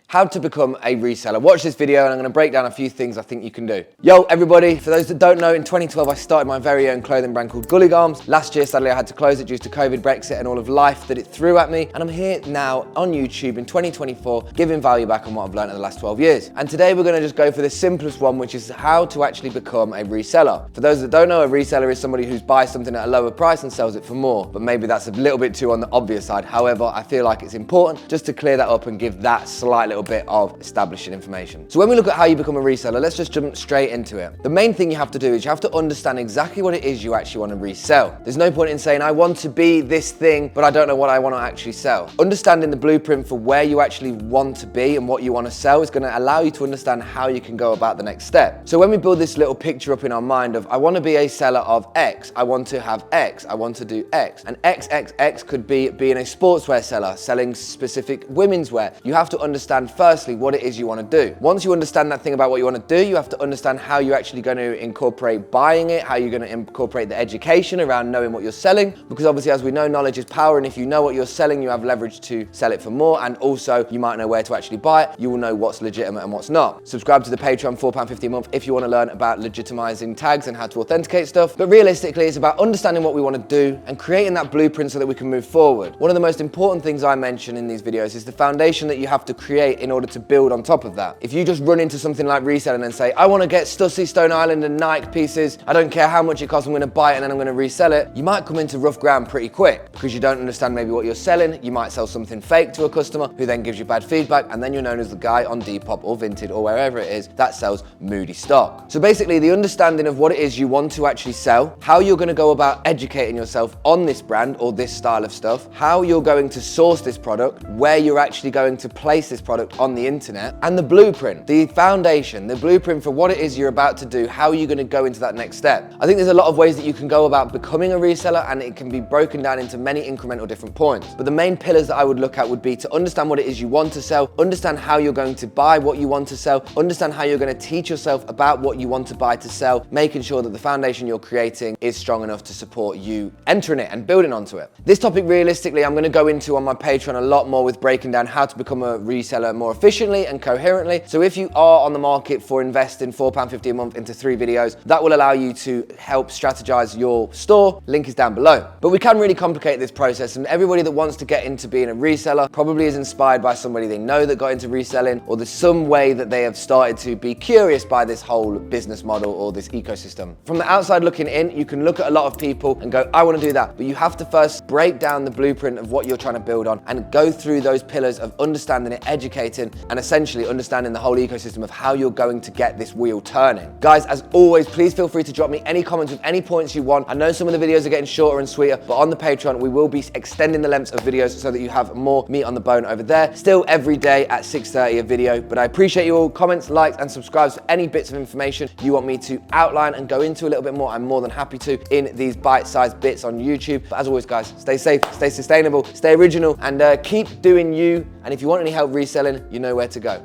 how to become a reseller. Watch this video and I'm gonna break down a few things I think you can do. Yo, everybody, for those that don't know, in 2012, I started my very own clothing brand called Gully Garms. Last year, sadly, I had to close it due to COVID, Brexit, and all of life that it threw at me. And I'm here now on YouTube in 2024, giving value back on what I've learned in the last 12 years. And today we're gonna just go for the simplest one, which is how to actually become a reseller. For those that don't know, a reseller is somebody who buys something at a lower price and sells it for more. But maybe that's a little bit too on the obvious side. However, I feel like it's important just to clear that up and give that slight little bit of establishing information. So when we look at how you become a reseller, let's just jump straight into it. The main thing you have to do is you have to understand exactly what it is you actually want to resell. There's no point in saying, I want to be this thing, but I don't know what I want to actually sell. Understanding the blueprint for where you actually want to be and what you want to sell is going to allow you to understand how you can go about the next step. So when we build this little picture up in our mind of, I want to be a seller of X, I want to have X, I want to do X. And XXX could be being a sportswear seller, selling specific women's wear. You have to understand firstly what it is you want to do. Once you understand that thing about what you want to do, you have to understand how you're actually going to incorporate buying it, how you're going to incorporate the education around knowing what you're selling, because obviously, as we know, knowledge is power, and if you know what you're selling, you have leverage to sell it for more, and also you might know where to actually buy it. You will know what's legitimate and what's not. Subscribe to the Patreon, £4.50 a month, if you want to learn about legitimizing tags and how to authenticate stuff. But realistically, it's about understanding what we want to do and creating that blueprint so that we can move forward. One of the most important things I mention in these videos is the foundation that you have to create in order to build on top of that. If you just run into something like reselling and say, I want to get Stussy, Stone Island and Nike pieces, I don't care how much it costs, I'm going to buy it and then I'm going to resell it, you might come into rough ground pretty quick because you don't understand maybe what you're selling. You might sell something fake to a customer who then gives you bad feedback, and then you're known as the guy on Depop or Vinted or wherever it is that sells moody stock. So basically, the understanding of what it is you want to actually sell, how you're going to go about educating yourself on this brand or this style of stuff, how you're going to source this product, where you're actually going to place this product on the internet, and the blueprint, the foundation, the blueprint for what it is you're about to do, how you're going to go into that next step. I think there's a lot of ways that you can go about becoming a reseller, and it can be broken down into many incremental different points. But the main pillars that I would look at would be to understand what it is you want to sell, understand how you're going to buy what you want to sell, understand how you're going to teach yourself about what you want to buy to sell, making sure that the foundation you're creating is strong enough to support you entering it and building onto it. This topic, realistically, I'm going to go into on my Patreon a lot more, with breaking down how to become a reseller more efficiently and coherently. So if you are on the market for investing £4.50 a month into 3 videos, that will allow you to help strategize your store. Link is down below. But we can really complicate this process, and everybody that wants to get into being a reseller probably is inspired by somebody they know that got into reselling, or there's some way that they have started to be curious by this whole business model or this ecosystem. From the outside looking in, you can look at a lot of people and go, I want to do that. But you have to first break down the blueprint of what you're trying to build on and go through those pillars of understanding it, educating, and essentially understanding the whole ecosystem of how you're going to get this wheel turning. Guys, as always, please feel free to drop me any comments with any points you want. I know some of the videos are getting shorter and sweeter, but on the Patreon, we will be extending the lengths of videos so that you have more meat on the bone over there. Still every day at 6:30 a video, but I appreciate you all. Comments, likes, and subscribes for any bits of information you want me to outline and go into a little bit more. I'm more than happy to in these bite-sized bits on YouTube. But as always, guys, stay safe, stay sustainable, stay original, and keep doing you. And if you want any help reselling, you know where to go.